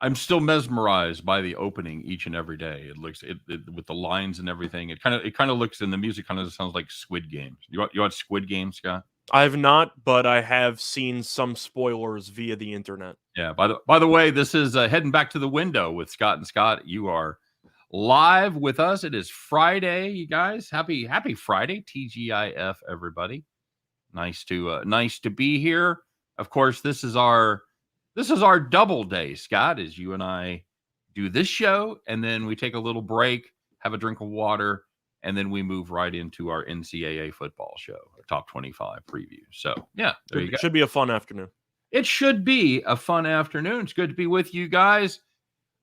I'm still mesmerized by the opening each and every day. It looks it with the lines and everything. It kind of looks, and the music kind of sounds like Squid Games. You watch Squid Games, Scott? I have not, but I have seen some spoilers via the internet. Yeah. By the way, this is heading back to the window with Scott and Scott. You are live with us. It is Friday, you guys. Happy Friday, TGIF, everybody. Nice to be here. Of course, this is our double day, Scott, as you and I do this show, and then we take a little break, have a drink of water, and then we move right into our NCAA football show, our top 25 preview. So, yeah, there you go. It should be a fun afternoon. It should be a fun afternoon. It's good to be with you guys.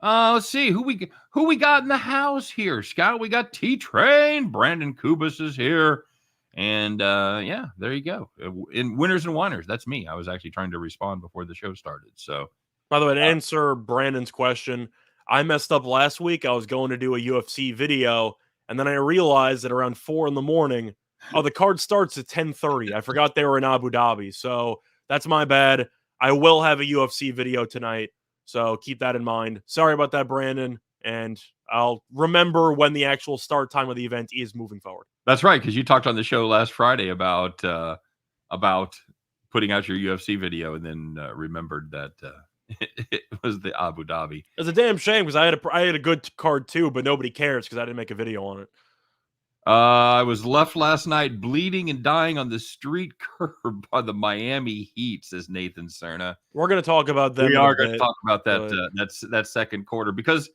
Let's see who we got in the house here, Scott. We got T-Train. Brandon Kubas is here. And yeah, there you go. In Winners and Whiners, that's me. I was actually trying to respond before the show started. So, by the way, to answer Brandon's question, I messed up last week. I was going to do a UFC video, and then I realized that around 4 a.m, the card starts at 10:30. I forgot they were in Abu Dhabi, so that's my bad. I will have a UFC video tonight, so keep that in mind. Sorry about that, Brandon, and I'll remember when the actual start time of the event is moving forward. That's right, because you talked on the show last Friday about putting out your UFC video, and then remembered that it was the Abu Dhabi. It's a damn shame because I had a good card too, but nobody cares because I didn't make a video on it. I was left last night bleeding and dying on the street curb by the Miami Heat, says Nathan Cerna. We're going to talk about them. We are going to talk about that that second quarter, because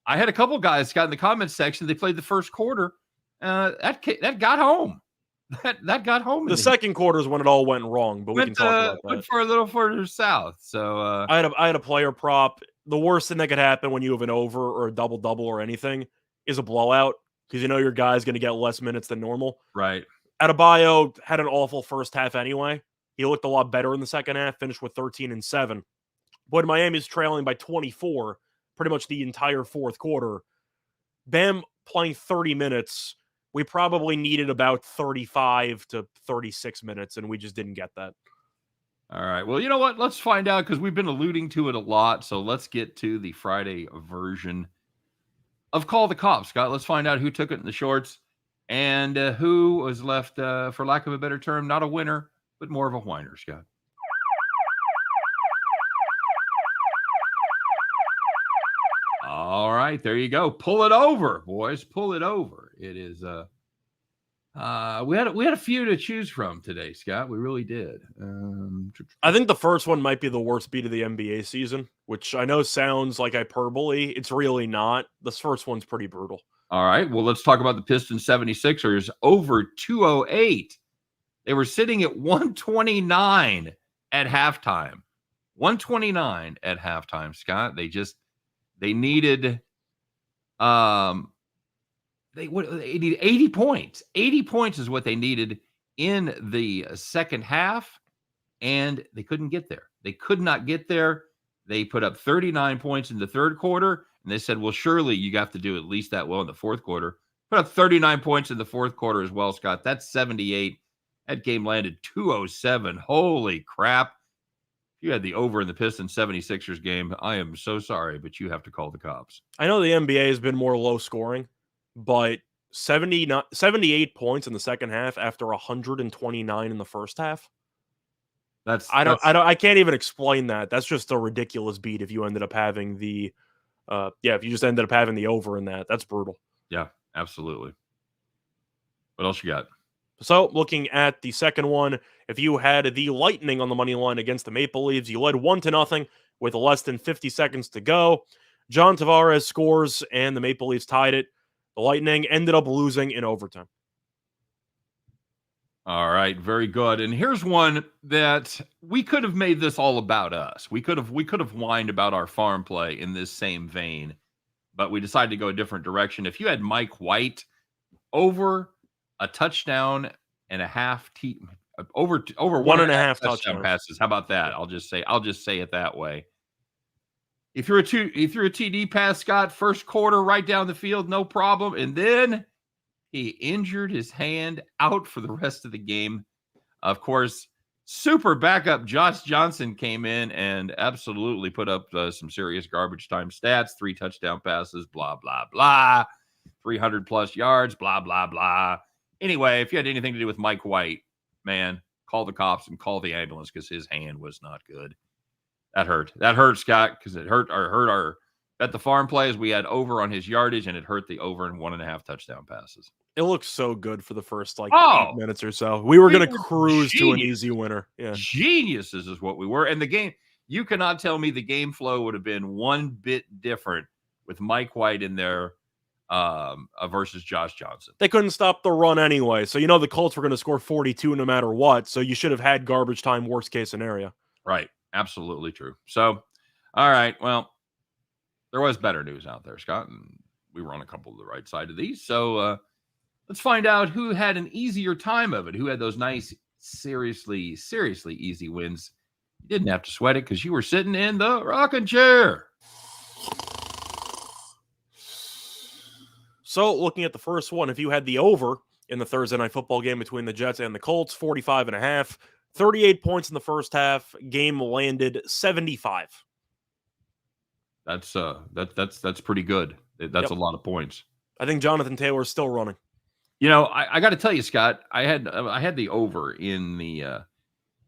I had a couple guys got in the comments section. They played the first quarter. That got home. That got home. The second quarter is when it all went wrong, but we can talk about that. Went for a little further south. So I had a player prop. The worst thing that could happen when you have an over or a double or anything is a blowout, because you know your guy's going to get less minutes than normal. Right. Adebayo had an awful first half anyway. He looked a lot better in the second half, finished with 13 and 7. But Miami's trailing by 24 pretty much the entire fourth quarter. Bam playing 30 minutes. We probably needed about 35 to 36 minutes, and we just didn't get that. All right. Well, you know what? Let's find out, because we've been alluding to it a lot. So let's get to the Friday version of Call the Cops, Scott. Let's find out who took it in the shorts and who was left, for lack of a better term, not a winner, but more of a whiner, Scott. All right, there you go. Pull it over, boys. Pull it over. It is we had a few to choose from today, Scott. We really did. I think the first one might be the worst beat of the NBA season, which I know sounds like hyperbole. It's really not. This first one's pretty brutal. All right, well, let's talk about the Pistons 76ers over 208. They were sitting at 129 at halftime. 129 at halftime, Scott. They needed they needed 80 points. 80 points is what they needed in the second half, and they couldn't get there. They could not get there. They put up 39 points in the third quarter, and they said, well, surely you have to do at least that well in the fourth quarter. Put up 39 points in the fourth quarter as well, Scott. That's 78. That game landed 207. Holy crap. You had the over in the Pistons 76ers game. I am so sorry, but you have to call the cops. I know the NBA has been more low scoring, but 78 points in the second half after 129 in the first half. I can't even explain that. That's just a ridiculous beat if you ended up having the if you just ended up having the over in that. That's brutal. Yeah, absolutely. What else you got? So, looking at the second one, if you had the Lightning on the money line against the Maple Leafs, you led 1-0 with less than 50 seconds to go. John Tavares scores, and the Maple Leafs tied it. The Lightning ended up losing in overtime. All right, very good. And here's one that we could have made this all about us. We could have whined about our farm play in this same vein, but we decided to go a different direction. If you had Mike White over a touchdown and a half, over 1.5 touchdown passes, how about that? I'll just say it that way. He threw a TD pass, Scott, first quarter, right down the field, no problem, and then he injured his hand, out for the rest of the game. Of course, super backup Josh Johnson came in and absolutely put up some serious garbage time stats, 3 touchdown passes, blah, blah, blah, 300 plus yards, blah, blah, blah. Anyway, if you had anything to do with Mike White, man, call the cops and call the ambulance because his hand was not good. That hurt. That hurt, Scott, because it hurt our at the farm plays. We had over on his yardage, and it hurt the over in 1.5 touchdown passes. It looked so good for the first 8 minutes or so. We were going to cruise to an easy winner. Yeah. Geniuses is what we were. And the game, you cannot tell me the game flow would have been one bit different with Mike White in there versus Josh Johnson. They couldn't stop the run anyway. So, the Colts were going to score 42 no matter what. So you should have had garbage time, worst case scenario. Right. Absolutely true. So, all right. Well, there was better news out there, Scott, and we were on a couple of the right side of these. So let's find out who had an easier time of it, who had those nice, seriously easy wins. You didn't have to sweat it because you were sitting in the rocking chair. So looking at the first one, if you had the over in the Thursday night football game between the Jets and the Colts, 45.5, 38 points in the first half, game landed 75. That's pretty good. That's a lot of points. I think Jonathan Taylor is still running. I got to tell you, Scott, I had the over in the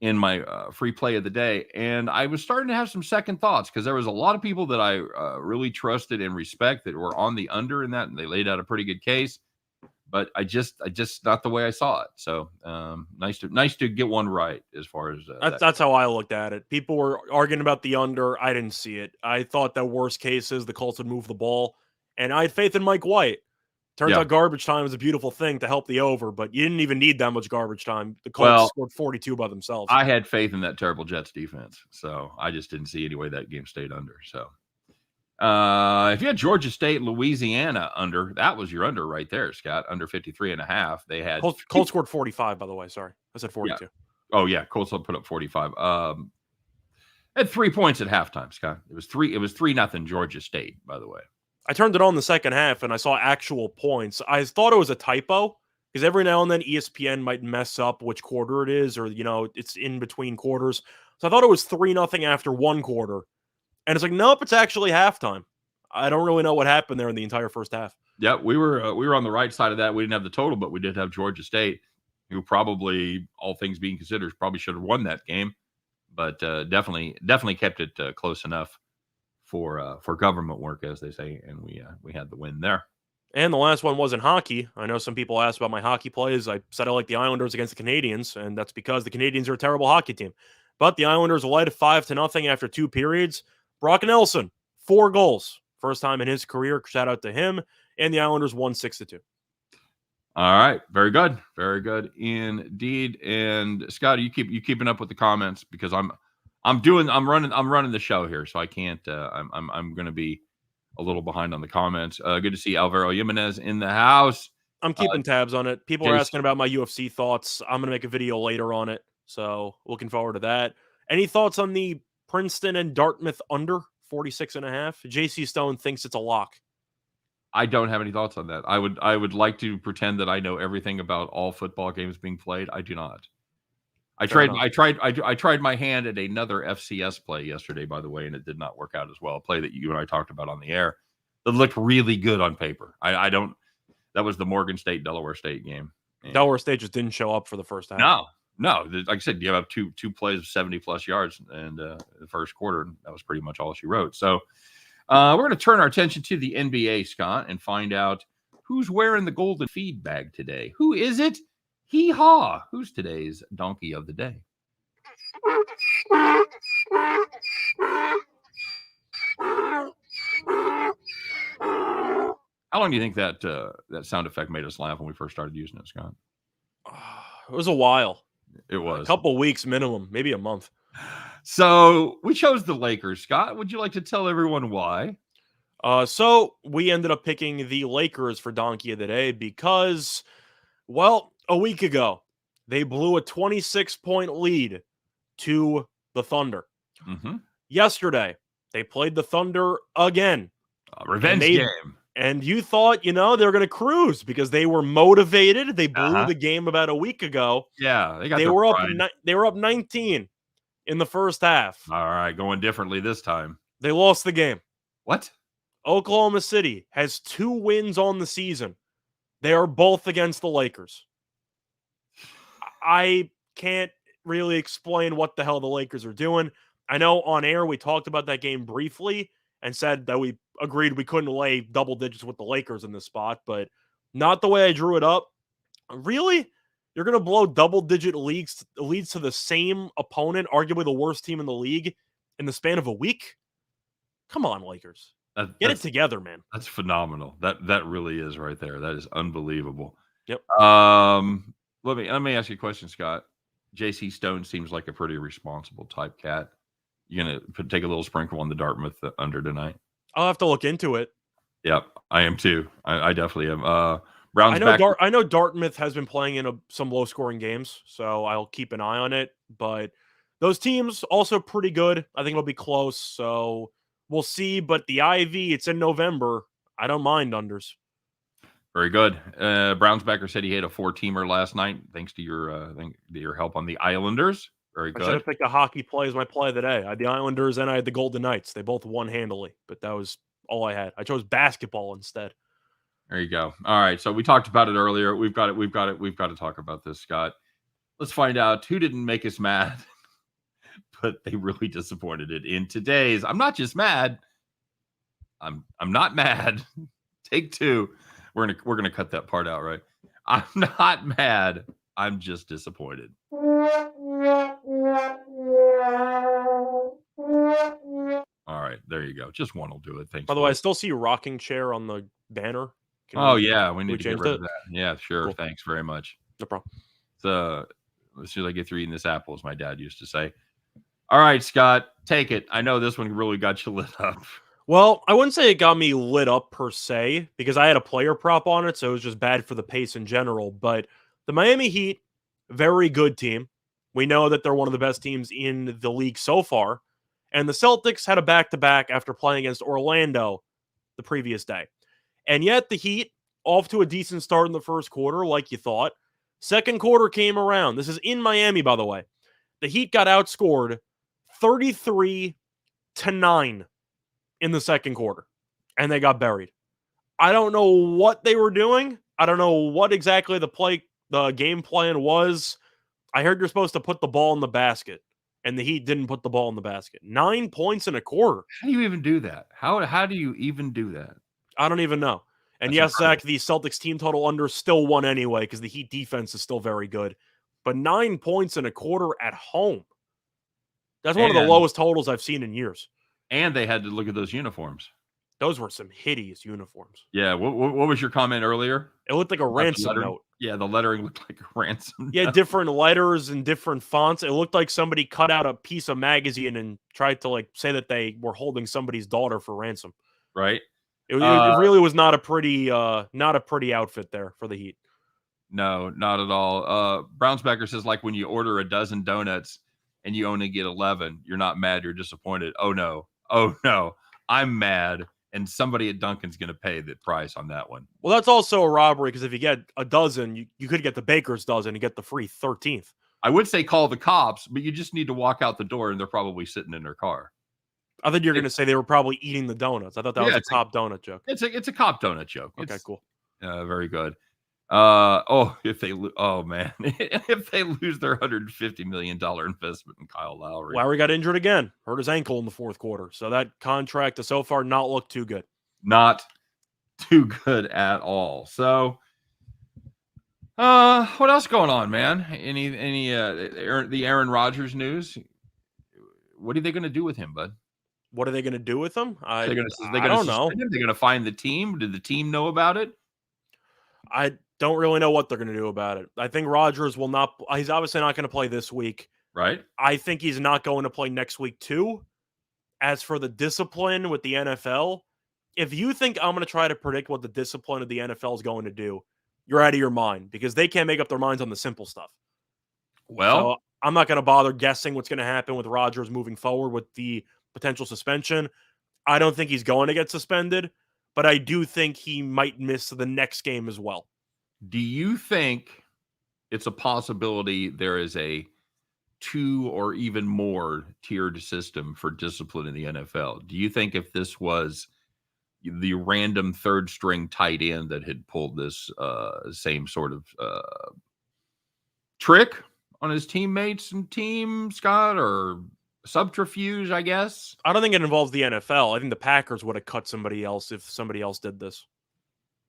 in my free play of the day, and I was starting to have some second thoughts because there was a lot of people that I really trusted and respect that were on the under in that, and they laid out a pretty good case. But I just not the way I saw it. So nice to get one right as far as that's how I looked at it. People were arguing about the under. I didn't see it. I thought that worst case is the Colts would move the ball, and I had faith in Mike White. Turns out garbage time is a beautiful thing to help the over, but you didn't even need that much garbage time. The Colts scored 42 by themselves. I had faith in that terrible Jets defense, so I just didn't see any way that game stayed under. So. If you had Georgia State, Louisiana under, that was your under right there, Scott, under 53.5. They had Colts scored 45, by the way. Sorry. I said 42. Yeah. Oh yeah. Colts put up 45. Had 3 points at halftime, Scott. It was 3-0 Georgia State, by the way. I turned it on the second half and I saw actual points. I thought it was a typo because every now and then ESPN might mess up which quarter it is, or, it's in between quarters. So I thought it was 3-0 after one quarter. And it's like, nope, it's actually halftime. I don't really know what happened there in the entire first half. Yeah, we were on the right side of that. We didn't have the total, but we did have Georgia State, who probably, all things being considered, probably should have won that game, but definitely kept it close enough for government work, as they say, and we had the win there. And the last one was in hockey. I know some people asked about my hockey plays. I said I like the Islanders against the Canadiens, and that's because the Canadiens are a terrible hockey team. But the Islanders led 5-0 after 2 periods. Brock Nelson, 4 goals. First time in his career. Shout out to him. And the Islanders won 6-2. All right. Very good. Very good indeed. And Scott, you keeping up with the comments because I'm running the show here, so I can't I'm going to be a little behind on the comments. Good to see Alvaro Jimenez in the house. I'm keeping tabs on it. People are asking about my UFC thoughts. I'm going to make a video later on it. So looking forward to that. Any thoughts on the Princeton and Dartmouth under 46.5? JC Stone thinks it's a lock. I don't have any thoughts on that. I would like to pretend that I know everything about all football games being played. I do not. I tried my hand at another FCS play yesterday, by the way, and it did not work out as well. A play that you and I talked about on the air that looked really good on paper. That was the Morgan State Delaware State game. And Delaware State just didn't show up for the first half. No, like I said, you have two plays of 70-plus yards in the first quarter. And that was pretty much all she wrote. So we're going to turn our attention to the NBA, Scott, and find out who's wearing the golden feed bag today. Who is it? Hee-haw! Who's today's donkey of the day? How long do you think that sound effect made us laugh when we first started using it, Scott? It was a while. It was a couple weeks minimum, maybe a month. So we chose the Lakers. Scott, would you like to tell everyone why? So we ended up picking the Lakers for Donkey of the Day because, well, a week ago, they blew a 26-point lead to the Thunder. Mm-hmm. Yesterday, they played the Thunder again. Revenge game. And you thought, they were going to cruise because they were motivated. They blew Uh-huh. the game about a week ago. Yeah, they got They their were up. pride. They were up 19 in the first half. All right, going differently this time. They lost the game. What? Oklahoma City has 2 wins on the season. They are both against the Lakers. I can't really explain what the hell the Lakers are doing. I know on air we talked about that game briefly and said that we agreed we couldn't lay double digits with the Lakers in this spot, but not the way I drew it up. Really? You're going to blow double-digit leads to the same opponent, arguably the worst team in the league, in the span of a week? Come on, Lakers. Get it together, man. That's phenomenal. That really is right there. That is unbelievable. Yep. Let me ask you a question, Scott. J.C. Stone seems like a pretty responsible type cat. You gonna take a little sprinkle on the Dartmouth under tonight? I'll have to look into it. Yep, I am too. I definitely am. Brown's back. I know Dartmouth has been playing in some low-scoring games, so I'll keep an eye on it. But those teams also pretty good. I think it'll be close, so we'll see. But the Ivy, it's in November. I don't mind unders. Very good. Brown's backer said he had a 4-teamer last night, thanks to your help on the Islanders. Very good. I should have picked a hockey play as my play of the day. I had the Islanders and I had the Golden Knights. They both won handily, but that was all I had. I chose basketball instead. There you go. All right. So we talked about it earlier. We've got to talk about this, Scott. Let's find out who didn't make us mad, but they really disappointed it in today's. I'm not just mad. I'm not mad. Take 2. We're gonna cut that part out, right? I'm not mad. I'm just disappointed. All right, there you go. Just one will do it. Thanks. By the way, I still see rocking chair on the banner. We need to get rid of that. Yeah, sure. Cool. Thanks very much. No problem. So as soon as I get through eating this apple, as my dad used to say. All right, Scott, take it. I know this one really got you lit up. Well, I wouldn't say it got me lit up per se because I had a player prop on it, so it was just bad for the pace in general. But the Miami Heat, very good team. We know that they're one of the best teams in the league so far. And the Celtics had a back-to-back after playing against Orlando the previous day. And yet the Heat, off to a decent start in the first quarter, like you thought. Second quarter came around. This is in Miami, by the way. The Heat got outscored 33-9 in the second quarter. And they got buried. I don't know what they were doing. I don't know what exactly the game plan was. I heard you're supposed to put the ball in the basket. And the Heat didn't put the ball in the basket. 9 points in a quarter. How do you even do that? How do you even do that? I don't even know. And That's yes, incredible. Zach, the Celtics team total under still won anyway because the Heat defense is still very good. But 9 points in a quarter at home. That's one of the lowest totals I've seen in years. And they had to look at those uniforms. Those were some hideous uniforms. Yeah. What was your comment earlier? It looked like a ransom note. Yeah, the lettering looked like a ransom. Yeah, different letters and different fonts. It looked like somebody cut out a piece of magazine and tried to say that they were holding somebody's daughter for ransom. Right. It really was not a pretty outfit there for the Heat. No, not at all. Brownsbacker says like when you order a dozen donuts and you only get 11, you're not mad, you're disappointed. Oh no, I'm mad. And somebody at Dunkin's going to pay the price on that one. Well, that's also a robbery because if you get a dozen, you could get the baker's dozen and get the free 13th. I would say call the cops, but you just need to walk out the door and they're probably sitting in their car. I thought you were going to say they were probably eating the donuts. I thought that was a cop donut joke. It's a cop donut joke. Okay, cool. Very good. If they lose their $150 million investment in Kyle Lowry. Lowry got injured again, hurt his ankle in the fourth quarter. So that contract has so far not looked too good. Not too good at all. So, what else going on, man? Any the Aaron Rodgers news? What are they going to do with him, bud? What are they going to do with him? I don't know. They're going to find the team. Did the team know about it? I don't really know what they're going to do about it. I think Rodgers will not. He's obviously not going to play this week. Right. I think he's not going to play next week too. As for the discipline with the NFL, if you think I'm going to try to predict what the discipline of the NFL is going to do, you're out of your mind because they can't make up their minds on the simple stuff. Well, so I'm not going to bother guessing what's going to happen with Rodgers moving forward with the potential suspension. I don't think he's going to get suspended, but I do think he might miss the next game as well. Do you think it's a possibility there is a 2 or even more tiered system for discipline in the NFL? Do you think if this was the random third string tight end that had pulled this same sort of trick on his teammates and team, Scott, or subterfuge, I guess? I don't think it involves the NFL. I think the Packers would have cut somebody else if somebody else did this.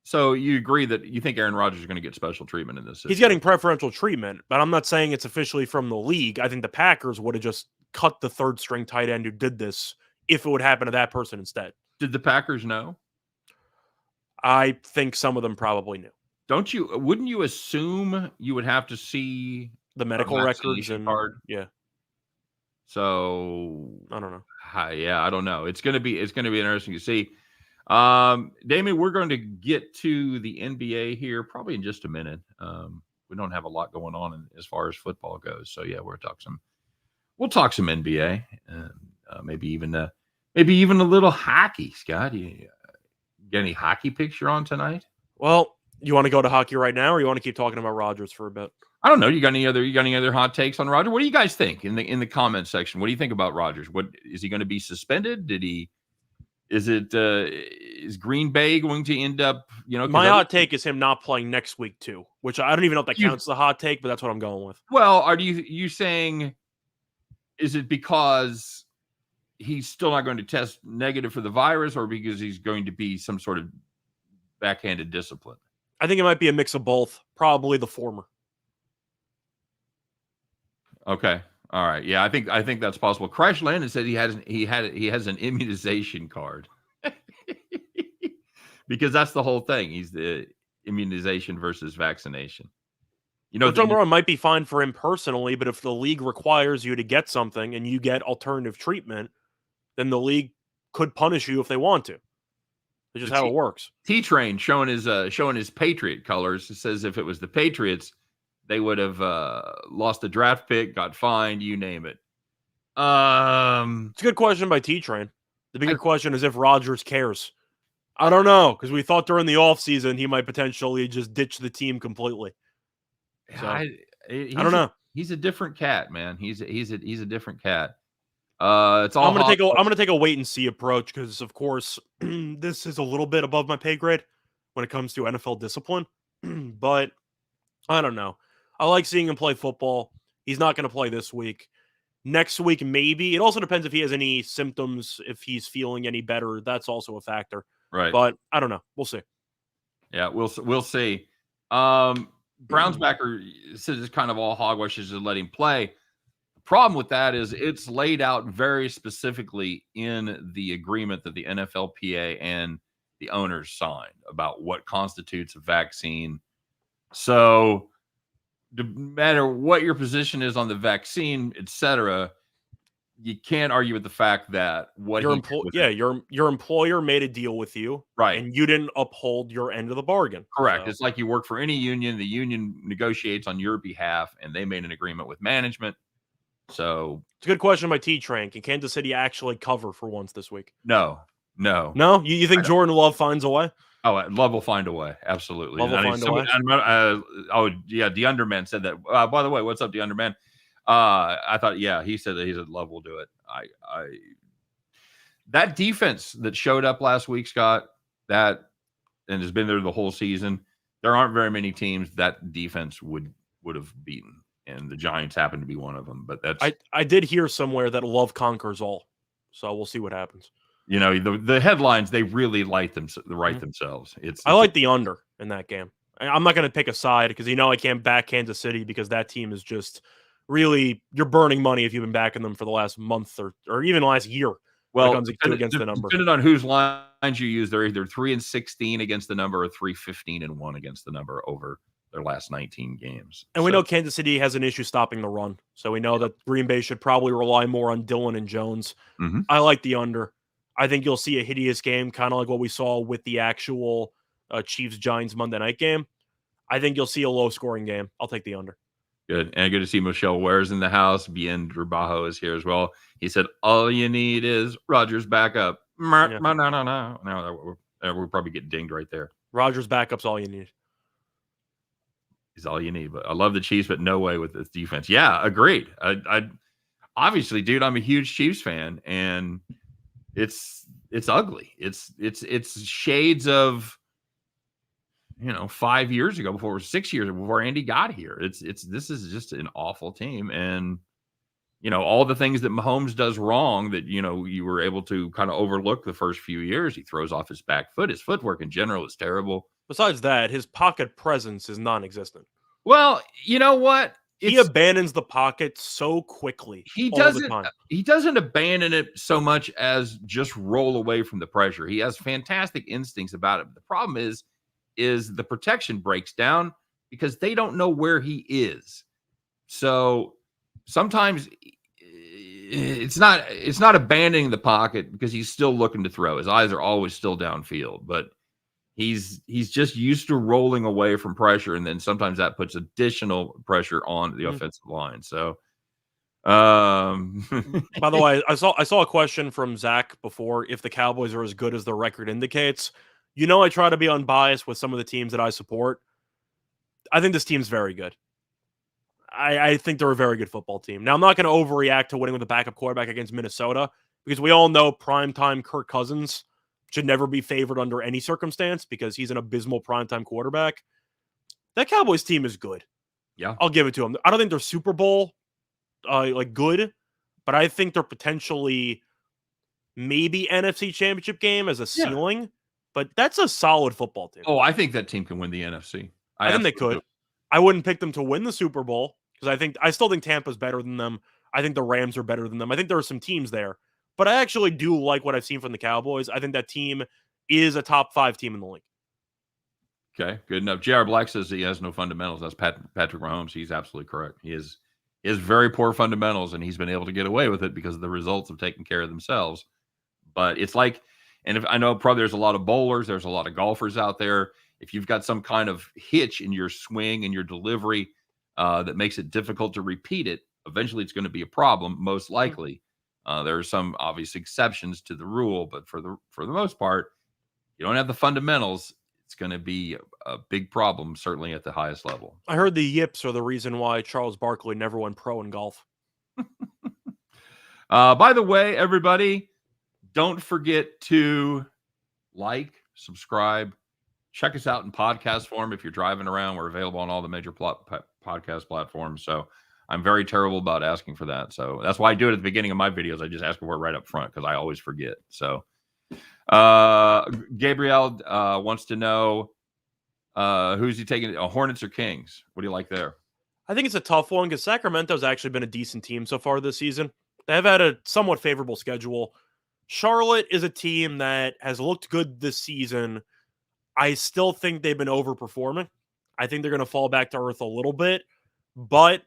So you agree that you think Aaron Rodgers is going to get special treatment in this situation? He's getting preferential treatment, but I'm not saying it's officially from the league. I think the Packers would have just cut the third string tight end who did this if it would happen to that person instead. Did the Packers know? I think some of them probably knew. Wouldn't you assume you would have to see the medical records and card? Yeah. So I don't know. I don't know. It's gonna be interesting to see. Damien, we're going to get to the NBA here probably in just a minute. We don't have a lot going on as far as football goes, so yeah, we'll talk some NBA, maybe even a little hockey. Scott, you get any hockey picture on tonight? Well, you want to go to hockey right now, or you want to keep talking about Rodgers for a bit? I don't know. You got any other hot takes on Rodgers? What do you guys think in the comment section? What do you think about Rodgers? What is he going to be suspended? Is Green Bay going to end up, my hot take is him not playing next week too, which I don't even know if that counts as a hot take, but that's what I'm going with. Well, are you saying, is it because he's still not going to test negative for the virus, or because he's going to be some sort of backhanded discipline? I think it might be a mix of both, probably the former. Okay. All right. Yeah, I think that's possible. Crash Landon said he has an immunization card. Because that's the whole thing. He's the immunization versus vaccination. It might be fine for him personally, but if the league requires you to get something and you get alternative treatment, then the league could punish you if they want to. It's just how it works. T-Train showing his Patriot colors. It says if it was the Patriots, they would have lost a draft pick, got fined, you name it. It's a good question by T-Train. The bigger question is if Rodgers cares. I don't know, because we thought during the offseason he might potentially just ditch the team completely. So, I don't know. He's a different cat, man. He's a different cat. It's all. I'm gonna take a wait and see approach because, of course, this is a little bit above my pay grade when it comes to NFL discipline. But I don't know. I like seeing him play football. He's not going to play this week. Next week, maybe. It also depends if he has any symptoms, if he's feeling any better. That's also a factor. Right. But I don't know. We'll see. Yeah, we'll see. Brown's backer says it's kind of all hogwash, just let him play. The problem with that is it's laid out very specifically in the agreement that the NFLPA and the owners signed about what constitutes a vaccine. So no matter what your position is on the vaccine, etc., you can't argue with the fact that your employer made a deal with you, right, and you didn't uphold your end of the bargain. Correct. So. It's like you work for any union. The union negotiates on your behalf, and they made an agreement with management. So it's a good question by T-Train. Can Kansas City actually cover for once this week? No. You think Jordan Love finds a way? Oh, Love will find a way. Absolutely. Love will find a way. The Underman said that. By the way, what's up, the Underman? I thought, he said that Love will do it. That defense that showed up last week, Scott, and has been there the whole season. There aren't very many teams that defense would have beaten, and the Giants happen to be one of them. But I did hear somewhere that Love conquers all, so we'll see what happens. The headlines, they really write themselves. I like the under in that game. I'm not going to pick a side because I can't back Kansas City because that team is just really, you're burning money if you've been backing them for the last month or even last year. Well, against the number. Depending on whose lines you use, they're either 3-16 against the number or 3-15-1 against the number over their last 19 games. And we know Kansas City has an issue stopping the run. So we know that Green Bay should probably rely more on Dillon and Jones. Mm-hmm. I like the under. I think you'll see a hideous game, kind of like what we saw with the actual Chiefs-Giants Monday night game. I think you'll see a low-scoring game. I'll take the under. Good. And good to see Michelle Ware's in the house. Bien Trabajo is here as well. He said, all you need is Rodgers back up. No. That we'll probably get dinged right there. Rodgers backup's all you need. Is all you need. But I love the Chiefs, but no way with this defense. Yeah, agreed. I obviously, dude, I'm a huge Chiefs fan, and it's ugly. It's shades of 5 years ago, 6 years before Andy got here. This is just an awful team, and all the things that Mahomes does wrong that you were able to kind of overlook the first few years. He throws off his back foot. His footwork in general is terrible. Besides that, his pocket presence is non-existent. Well, you know what? He abandons the pocket so quickly. He doesn't abandon it so much as just roll away from the pressure. He has fantastic instincts about it. The problem is the protection breaks down because they don't know where he is. So sometimes it's not abandoning the pocket because he's still looking to throw. His eyes are always still downfield, but he's just used to rolling away from pressure, and then sometimes that puts additional pressure on the offensive line. So, by the way, I saw a question from Zach before if the Cowboys are as good as their record indicates. I try to be unbiased with some of the teams that I support. I think this team's very good. I think they're a very good football team. Now, I'm not going to overreact to winning with a backup quarterback against Minnesota because we all know primetime Kirk Cousins should never be favored under any circumstance because he's an abysmal primetime quarterback. That Cowboys team is good. Yeah. I'll give it to them. I don't think they're Super Bowl good, but I think they're potentially maybe NFC Championship game as a ceiling. Yeah. But that's a solid football team. Oh, I think that team can win the NFC. I think they could. I wouldn't pick them to win the Super Bowl because I still think Tampa's better than them. I think the Rams are better than them. I think there are some teams there. But I actually do like what I've seen from the Cowboys. I think that team is a top 5 team in the league. Okay, good enough. J.R. Black says he has no fundamentals. That's Patrick Mahomes. He's absolutely correct. He has very poor fundamentals, and he's been able to get away with it because of the results of taking care of themselves. But it's like, and if I know probably there's a lot of bowlers, there's a lot of golfers out there. If you've got some kind of hitch in your swing and your delivery that makes it difficult to repeat it, eventually it's going to be a problem, most likely. There are some obvious exceptions to the rule, but for the most part, you don't have the fundamentals. It's going to be a big problem, certainly at the highest level. I heard the yips are the reason why Charles Barkley never went pro in golf. By the way, everybody, don't forget to like, subscribe, check us out in podcast form. If you're driving around, we're available on all the major podcast platforms. So I'm very terrible about asking for that. So that's why I do it at the beginning of my videos. I just ask for it right up front because I always forget. So Gabriel wants to know who's he taking? Hornets or Kings? What do you like there? I think it's a tough one because Sacramento's actually been a decent team so far this season. They have had a somewhat favorable schedule. Charlotte is a team that has looked good this season. I still think they've been overperforming. I think they're going to fall back to earth a little bit, but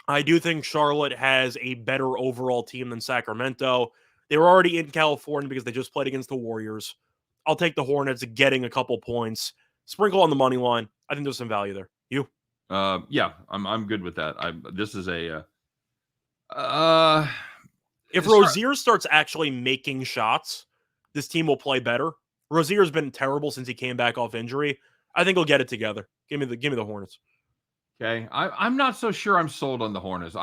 I do think Charlotte has a better overall team than Sacramento. They were already in California because they just played against the Warriors. I'll take the Hornets getting a couple points. Sprinkle on the money line. I think there's some value there. You? Yeah, I'm good with that. This is a if Rozier starts actually making shots, this team will play better. Rozier's been terrible since he came back off injury. I think he'll get it together. Give me the Hornets. Okay, I'm not so sure I'm sold on the Hornets.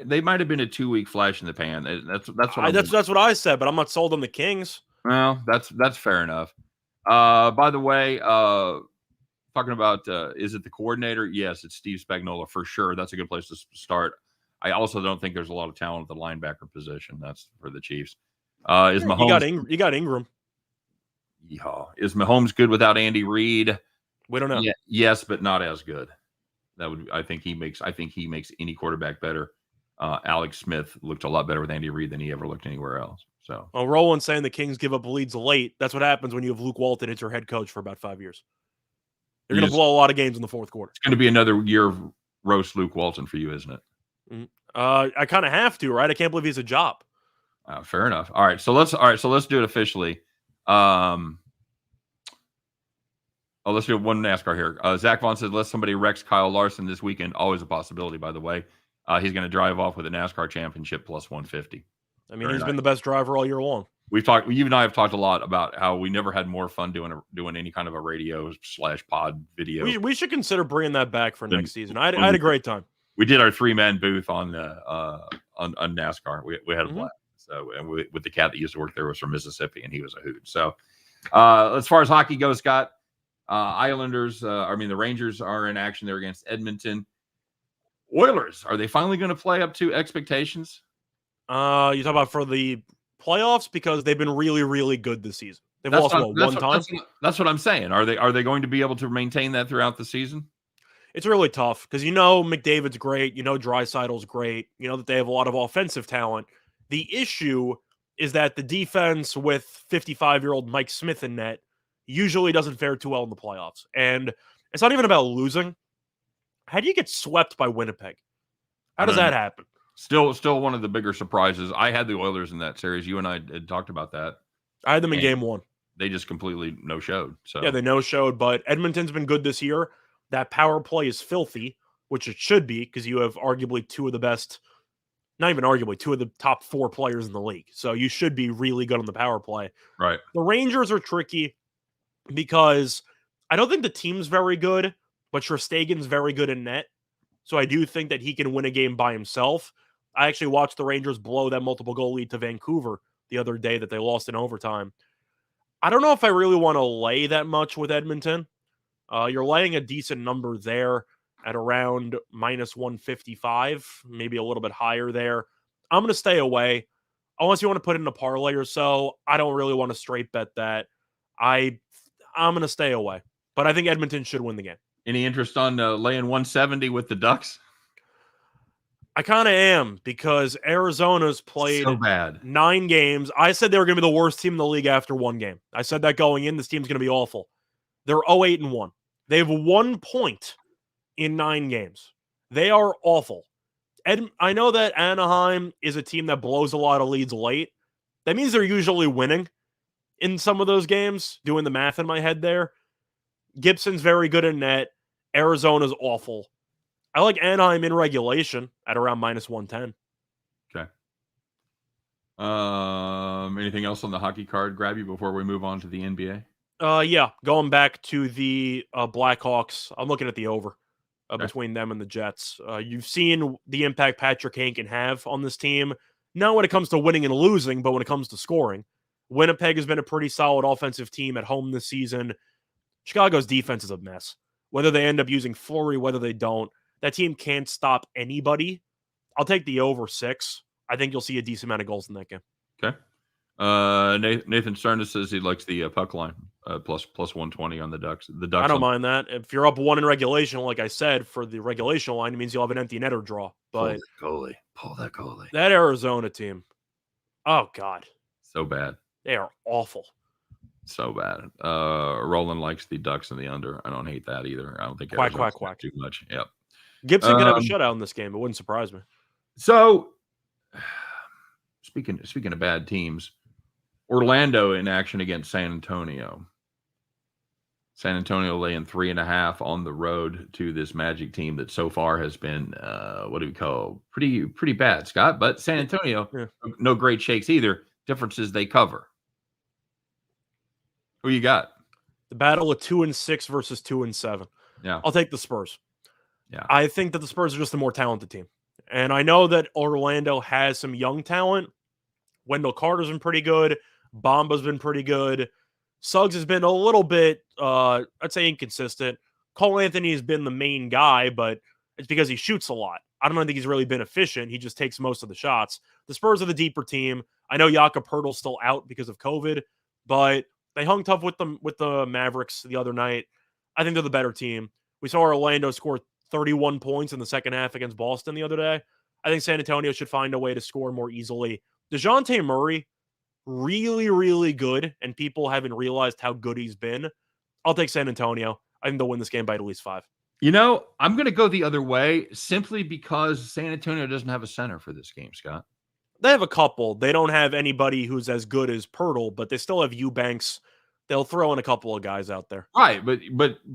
They might have been a 2-week flash in the pan. That's what I said, but I'm not sold on the Kings. Well, that's fair enough. By the way, talking about is it the coordinator? Yes, it's Steve Spagnuolo for sure. That's a good place to start. I also don't think there's a lot of talent at the linebacker position. That's for the Chiefs. Is Mahomes? You got Ingram. Yeah. Is Mahomes good without Andy Reid? We don't know. Yeah, yes, but not as good. I think he makes any quarterback better. Alex Smith looked a lot better with Andy Reid than he ever looked anywhere else. So, well, Roland's saying the Kings give up leads late. That's what happens when you have Luke Walton as your head coach for about 5 years. You're going to blow a lot of games in the fourth quarter. It's going to be another year of roast Luke Walton for you, isn't it? I kind of have to, right? I can't believe he's a job. Fair enough. All right, so let's do it officially. Let's do one NASCAR here. Zach Vaughn says, unless somebody wrecks Kyle Larson this weekend, always a possibility, by the way. He's going to drive off with a NASCAR championship plus 150. I mean, he's been the best driver all year long. You and I have talked a lot about how we never had more fun doing any kind of a radio/pod video. We should consider bringing that back for next season. I had a great time. We did our 3-man booth on NASCAR. We had a blast. So, and with the cat that used to work there was from Mississippi, and he was a hoot. So, as far as hockey goes, Scott, the Rangers are in action there against Edmonton. Oilers, are they finally going to play up to expectations? You talk about for the playoffs, because they've been really, really good this season. They've lost one time. That's what I'm saying. Are they going to be able to maintain that throughout the season? It's really tough because McDavid's great, Draisaitl's great, that they have a lot of offensive talent. The issue is that the defense with 55-year-old Mike Smith in net usually doesn't fare too well in the playoffs. And it's not even about losing. How do you get swept by Winnipeg? How does that happen? Still one of the bigger surprises. I had the Oilers in that series. You and I had talked about that. I had them in game one. They just completely no-showed. So yeah, they no-showed, but Edmonton's been good this year. That power play is filthy, which it should be because you have arguably two of the best, not even arguably, two of the top 4 players in the league. So you should be really good on the power play. Right. The Rangers are tricky because I don't think the team's very good, but Shesterkin's very good in net. So I do think that he can win a game by himself. I actually watched the Rangers blow that multiple goal lead to Vancouver the other day that they lost in overtime. I don't know if I really want to lay that much with Edmonton. You're laying a decent number there at around minus 155, maybe a little bit higher there. I'm going to stay away. Unless you want to put it in a parlay or so, I don't really want to straight bet that. I'm going to stay away. But I think Edmonton should win the game. Any interest on laying 170 with the Ducks? I kind of am because Arizona's played so bad. 9 games. I said they were going to be the worst team in the league after one game. I said that going in. This team's going to be awful. They're 0-8-1. They have 1 point in 9 games. They are awful. I know that Anaheim is a team that blows a lot of leads late. That means they're usually winning in some of those games, doing the math in my head there. Gibson's very good in net. Arizona's awful. I like Anaheim in regulation at around minus 110. Okay. Anything else on the hockey card grab you before we move on to the NBA? Yeah, going back to the Blackhawks, I'm looking at the over between them and the Jets. You've seen the impact Patrick Kane can have on this team, not when it comes to winning and losing, but when it comes to scoring. Winnipeg has been a pretty solid offensive team at home this season. Chicago's defense is a mess. Whether they end up using Fleury, whether they don't, that team can't stop anybody. I'll take the over 6. I think you'll see a decent amount of goals in that game. Okay. Nathan Stern says he likes the puck line plus 120 on the Ducks. The Ducks. I don't mind that. If you're up 1 in regulation, like I said, for the regulation line, it means you'll have an empty netter draw. But pull that goalie. That Arizona team. Oh God. So bad. They are awful. So bad. Roland likes the Ducks and the under. I don't hate that either. I don't think quack too much. Yep. Gibson could have a shutout in this game. It wouldn't surprise me. So, speaking of bad teams, Orlando in action against San Antonio. San Antonio laying 3.5 on the road to this Magic team that so far has been pretty bad, Scott. But San Antonio, no great shakes either. Difference is they cover. Who you got? The battle of 2-6 versus 2-7. Yeah, I'll take the Spurs. Yeah, I think that the Spurs are just a more talented team, and I know that Orlando has some young talent. Wendell Carter's been pretty good. Bamba's been pretty good. Suggs has been a little bit, I'd say, inconsistent. Cole Anthony has been the main guy, but it's because he shoots a lot. I don't think he's really been efficient. He just takes most of the shots. The Spurs are the deeper team. I know Jakob Poeltl's still out because of COVID, but they hung tough with the Mavericks the other night. I think they're the better team. We saw Orlando score 31 points in the second half against Boston the other day. I think San Antonio should find a way to score more easily. DeJounte Murray, really, really good, and people haven't realized how good he's been. I'll take San Antonio. I think they'll win this game by at least 5. I'm going to go the other way simply because San Antonio doesn't have a center for this game, Scott. They have a couple. They don't have anybody who's as good as Poeltl, but they still have Eubanks. They'll throw in a couple of guys out there. Right, but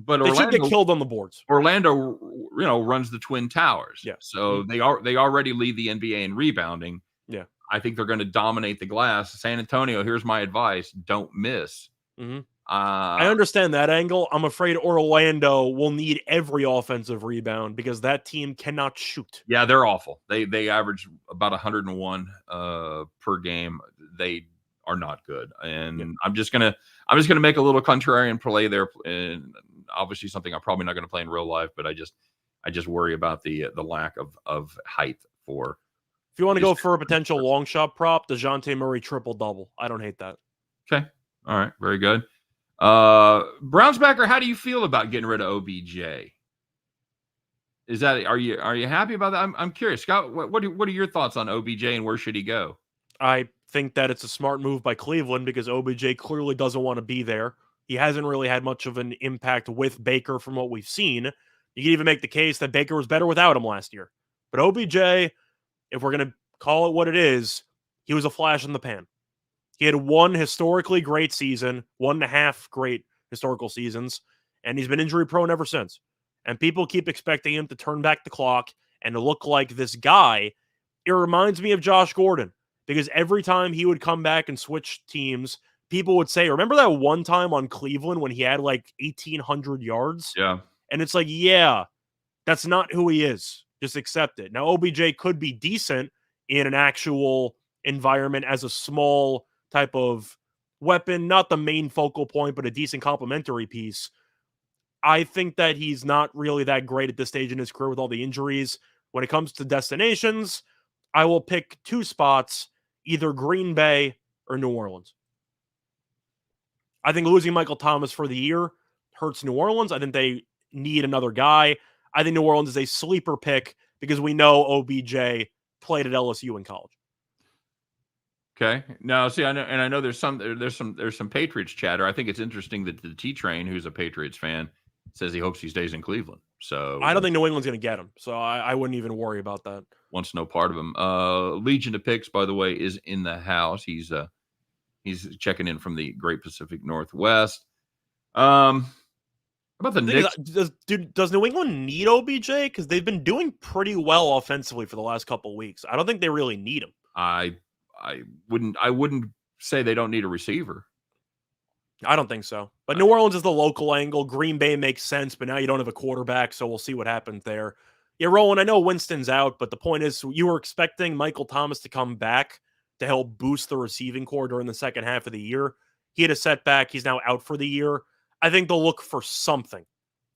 Orlando, they should get killed on the boards. Orlando, runs the Twin Towers. Yeah. So they already lead the NBA in rebounding. Yeah. I think they're going to dominate the glass. San Antonio, here's my advice: don't miss. Mm-hmm. I understand that angle. I'm afraid Orlando will need every offensive rebound because that team cannot shoot. Yeah, they're awful. They average about 101 per game. They are not good, and I'm just gonna make a little contrarian play there, and obviously something I'm probably not going to play in real life. But I just worry about the lack of height for. If you want to go for a potential long shot prop, DeJounte Murray triple-double. I don't hate that. Okay. All right. Very good. Brownsbacker, how do you feel about getting rid of OBJ? Are you happy about that? I'm curious. Scott, what are your thoughts on OBJ and where should he go? I think that it's a smart move by Cleveland because OBJ clearly doesn't want to be there. He hasn't really had much of an impact with Baker from what we've seen. You can even make the case that Baker was better without him last year. But OBJ, if we're going to call it what it is, he was a flash in the pan. He had one historically great season, 1.5 great historical seasons, and he's been injury prone ever since. And people keep expecting him to turn back the clock and to look like this guy. It reminds me of Josh Gordon because every time he would come back and switch teams, people would say, remember that one time on Cleveland when he had like 1,800 yards? Yeah. And it's like, yeah, that's not who he is. Just accept it. Now, OBJ could be decent in an actual environment as a small type of weapon, not the main focal point, but a decent complementary piece. I think that he's not really that great at this stage in his career with all the injuries. When it comes to destinations, I will pick 2 spots, either Green Bay or New Orleans. I think losing Michael Thomas for the year hurts New Orleans. I think they need another guy. I think New Orleans is a sleeper pick because we know OBJ played at LSU in college. Okay. Now, see, I know there's some Patriots chatter. I think it's interesting that the T-Train, who's a Patriots fan, says he hopes he stays in Cleveland. So I don't think New England's going to get him. So I wouldn't even worry about that. Wants no part of him. Legion of Picks, by the way, is in the house. He's checking in from the Great Pacific Northwest. About the Knicks? Does New England need OBJ? Because they've been doing pretty well offensively for the last couple of weeks. I don't think they really need him. I wouldn't say they don't need a receiver. I don't think so. But New Orleans is the local angle. Green Bay makes sense, but now you don't have a quarterback, so we'll see what happens there. Yeah, Roland, I know Winston's out, but the point is you were expecting Michael Thomas to come back to help boost the receiving core during the second half of the year. He had a setback. He's now out for the year. I think they'll look for something,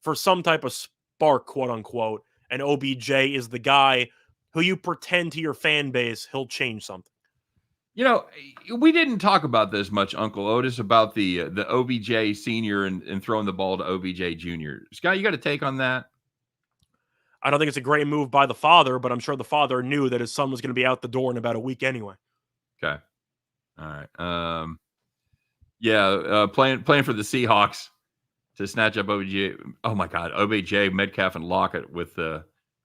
for some type of spark, quote unquote. And OBJ is the guy who you pretend to your fan base he'll change something. You know, we didn't talk about this much, Uncle Otis, about the OBJ senior and throwing the ball to OBJ junior. Scott, you got a take on that? I don't think it's a great move by the father, but I'm sure the father knew that his son was going to be out the door in about a week anyway. Okay. All right. Playing for the Seahawks to snatch up OBJ. Oh my God, OBJ, Metcalf, and Lockett with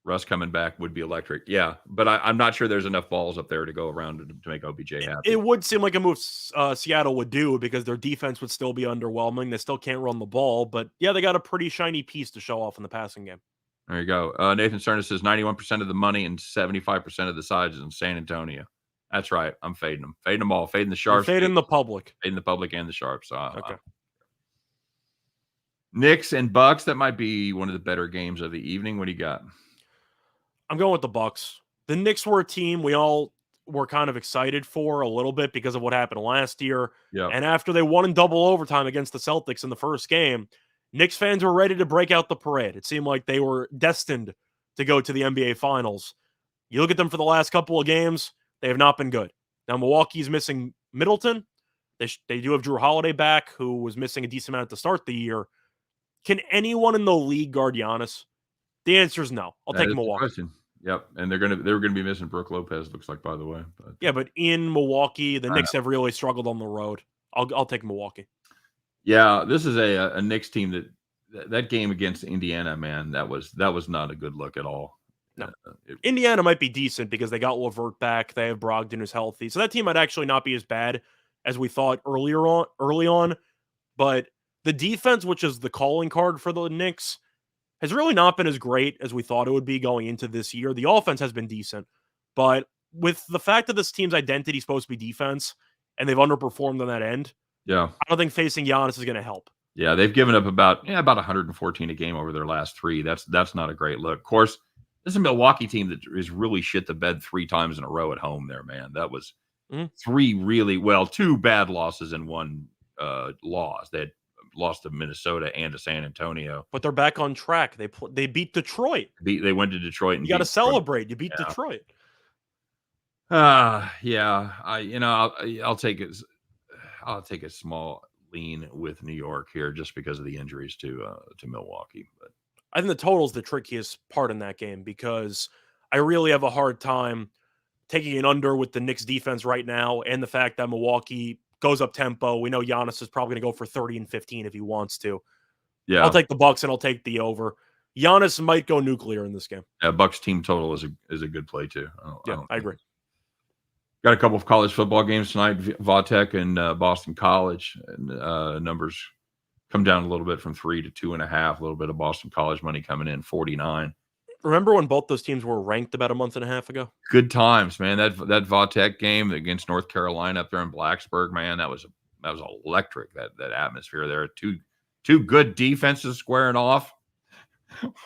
Russ coming back would be electric. Yeah, but I'm not sure there's enough balls up there to go around to make OBJ happy. It would seem like a move Seattle would do because their defense would still be underwhelming. They still can't run the ball, but yeah, they got a pretty shiny piece to show off in the passing game. There you go. Nathan Cerna says 91% of the money and 75% of the sides is in San Antonio. That's right. I'm fading them. Fading them all. Fading the Sharps. Fading the public. Fading the public and the Sharps. Okay. Knicks and Bucks. That might be one of the better games of the evening. What do you got? I'm going with the Bucks. The Knicks were a team we all were kind of excited for a little bit because of what happened last year. Yep. And after they won in double overtime against the Celtics in the first game, Knicks fans were ready to break out the parade. It seemed like they were destined to go to the NBA Finals. You look at them for the last couple of games, they have not been good. Now, Milwaukee's missing Middleton. They do have Drew Holiday back, who was missing a decent amount to start the year. Can anyone in the league guard Giannis? The answer is no. I'll take Milwaukee. Yep, and they're gonna be missing Brook Lopez. Looks like, by the way. But. Yeah, but in Milwaukee, the Knicks have really struggled on the road. I'll take Milwaukee. Yeah, this is a Knicks team that game against Indiana, man. That was not a good look at all. No, Indiana might be decent because they got LeVert back. They have Brogdon who's healthy, so that team might actually not be as bad as we thought early on. But the defense, which is the calling card for the Knicks, has really not been as great as we thought it would be going into this year. The offense has been decent, but with the fact that this team's identity is supposed to be defense and they've underperformed on that end, Yeah. I don't think facing Giannis is going to help. Yeah, they've given up about 114 a game over their last 3. That's not a great look. Of course, this is a Milwaukee team that is really shit the bed 3 times in a row at home there, man. That was 3 2 bad losses and 1 loss. They had lost to Minnesota and to San Antonio. But they're back on track. They beat Detroit. They went to Detroit and you got to celebrate. You beat Detroit. Yeah. I'll take it. I'll take a small lean with New York here just because of the injuries to Milwaukee. But I think the total's the trickiest part in that game because I really have a hard time taking an under with the Knicks defense right now and the fact that Milwaukee goes up tempo. We know Giannis is probably going to go for 30 and 15 if he wants to. Yeah, I'll take the Bucks and I'll take the over. Giannis might go nuclear in this game. Yeah, Bucks team total is a good play too. I agree. Got a couple of college football games tonight. Vautech and Boston College. And, numbers come down a little bit from 3 to 2.5. A little bit of Boston College money coming in 49. Remember when both those teams were ranked about a month and a half ago? Good times, man. That Vautech game against North Carolina up there in Blacksburg, man, that was electric. That atmosphere there. Two good defenses squaring off.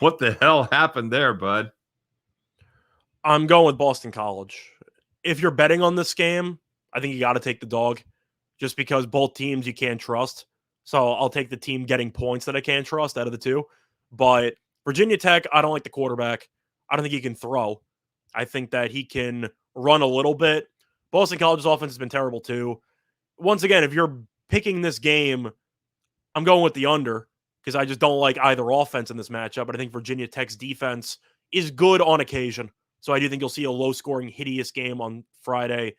What the hell happened there, bud? I'm going with Boston College. If you're betting on this game, I think you got to take the dog just because both teams you can't trust. So I'll take the team getting points that I can't trust out of the two. But Virginia Tech, I don't like the quarterback. I don't think he can throw. I think that he can run a little bit. Boston College's offense has been terrible too. Once again, if you're picking this game, I'm going with the under because I just don't like either offense in this matchup. But I think Virginia Tech's defense is good on occasion. So I do think you'll see a low-scoring, hideous game on Friday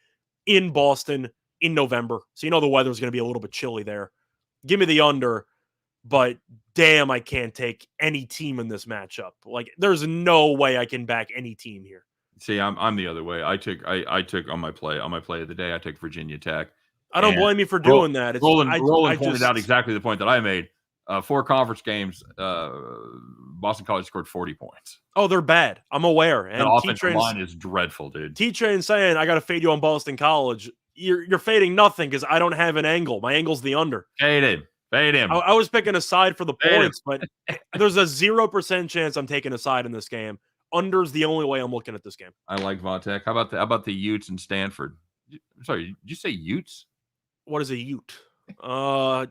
in Boston in November. So you know the weather's going to be a little bit chilly there. Give me the under, but damn, I can't take any team in this matchup. Like, there's no way I can back any team here. See, I'm the other way. I took on my play of the day. I took Virginia Tech. I don't blame you for doing that. Roland pointed out exactly the point that I made. 4 conference games, Boston College scored 40 points. Oh, they're bad. I'm aware. And the offensive line is dreadful, dude. T-Train's saying, I got to fade you on Boston College. You're fading nothing because I don't have an angle. My angle's the under. Fade him. I was picking a side for the points, but there's a 0% chance I'm taking a side in this game. Under's the only way I'm looking at this game. I like Vautech. How about the Utes and Stanford? Sorry, did you say Utes? What is a Ute? I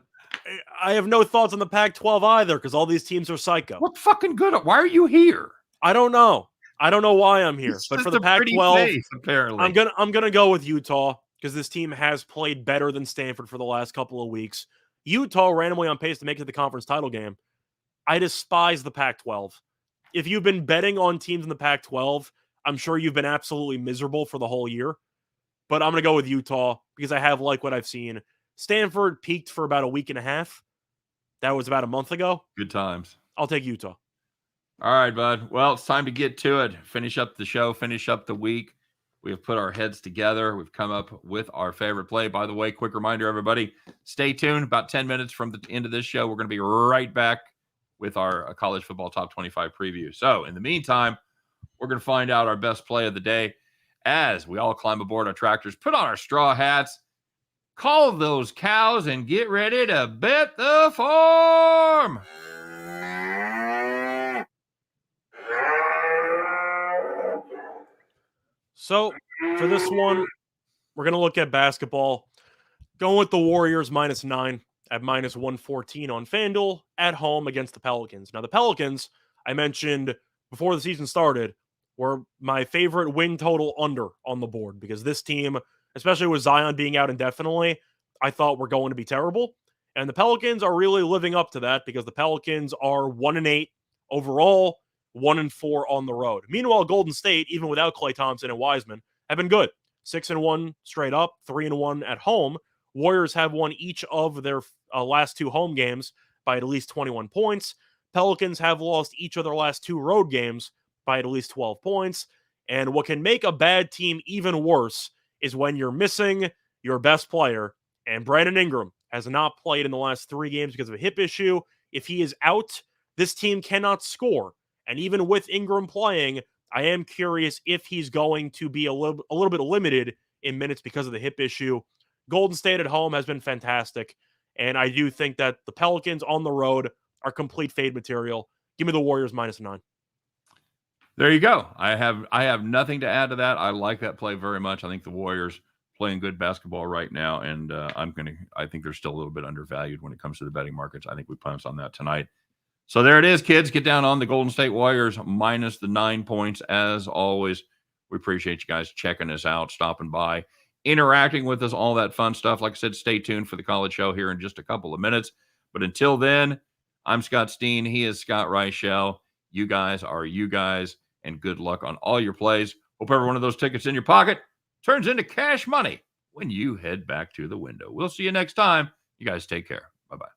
have no thoughts on the Pac-12 either because all these teams are psycho. What fucking good? Why are you here? I don't know. I don't know why I'm here. But for the Pac-12, apparently, I'm gonna go with Utah because this team has played better than Stanford for the last couple of weeks. Utah randomly on pace to make it to the conference title game. I despise the Pac-12. If you've been betting on teams in the Pac-12, I'm sure you've been absolutely miserable for the whole year. But I'm going to go with Utah because I have liked what I've seen. Stanford peaked for about a week and a half. That was about a month ago. Good times. I'll take Utah. All right, bud. Well, it's time to get to it. Finish up the show. Finish up the week. We have put our heads together. We've come up with our favorite play. By the way, quick reminder, everybody, stay tuned. About 10 minutes from the end of this show, we're going to be right back with our college football top 25 preview. So in the meantime, we're going to find out our best play of the day as we all climb aboard our tractors, put on our straw hats, call those cows, and get ready to bet the farm. So for this one, we're going to look at basketball. Going with the Warriors -9 at -114 on FanDuel at home against the Pelicans. Now, the Pelicans, I mentioned before the season started, were my favorite win total under on the board because this team, especially with Zion being out indefinitely, I thought were going to be terrible. And the Pelicans are really living up to that because the Pelicans are 1-8 overall, 1-4 on the road. Meanwhile, Golden State, even without Klay Thompson and Wiseman, have been good. 6-1 straight up, 3-1 at home. Warriors have won each of their last 2 home games by at least 21 points. Pelicans have lost each of their last 2 road games by at least 12 points. And what can make a bad team even worse is when you're missing your best player. And Brandon Ingram has not played in the last 3 games because of a hip issue. If he is out, this team cannot score. And even with Ingram playing, I am curious if he's going to be a little bit limited in minutes because of the hip issue. Golden State at home has been fantastic, and I do think that the Pelicans on the road are complete fade material. Give me the Warriors -9. There you go. I have nothing to add to that. I like that play very much. I think the Warriors playing good basketball right now, and I think they're still a little bit undervalued when it comes to the betting markets. I think we pounced on that tonight. So there it is, kids. Get down on the Golden State Warriors minus the 9 points. As always, we appreciate you guys checking us out, stopping by, interacting with us, all that fun stuff. Like I said, stay tuned for the college show here in just a couple of minutes. But until then, I'm Scott Steen. He is Scott Reichel. You guys are you guys, and good luck on all your plays. Hope every one of those tickets in your pocket turns into cash money when you head back to the window. We'll see you next time. You guys take care. Bye-bye.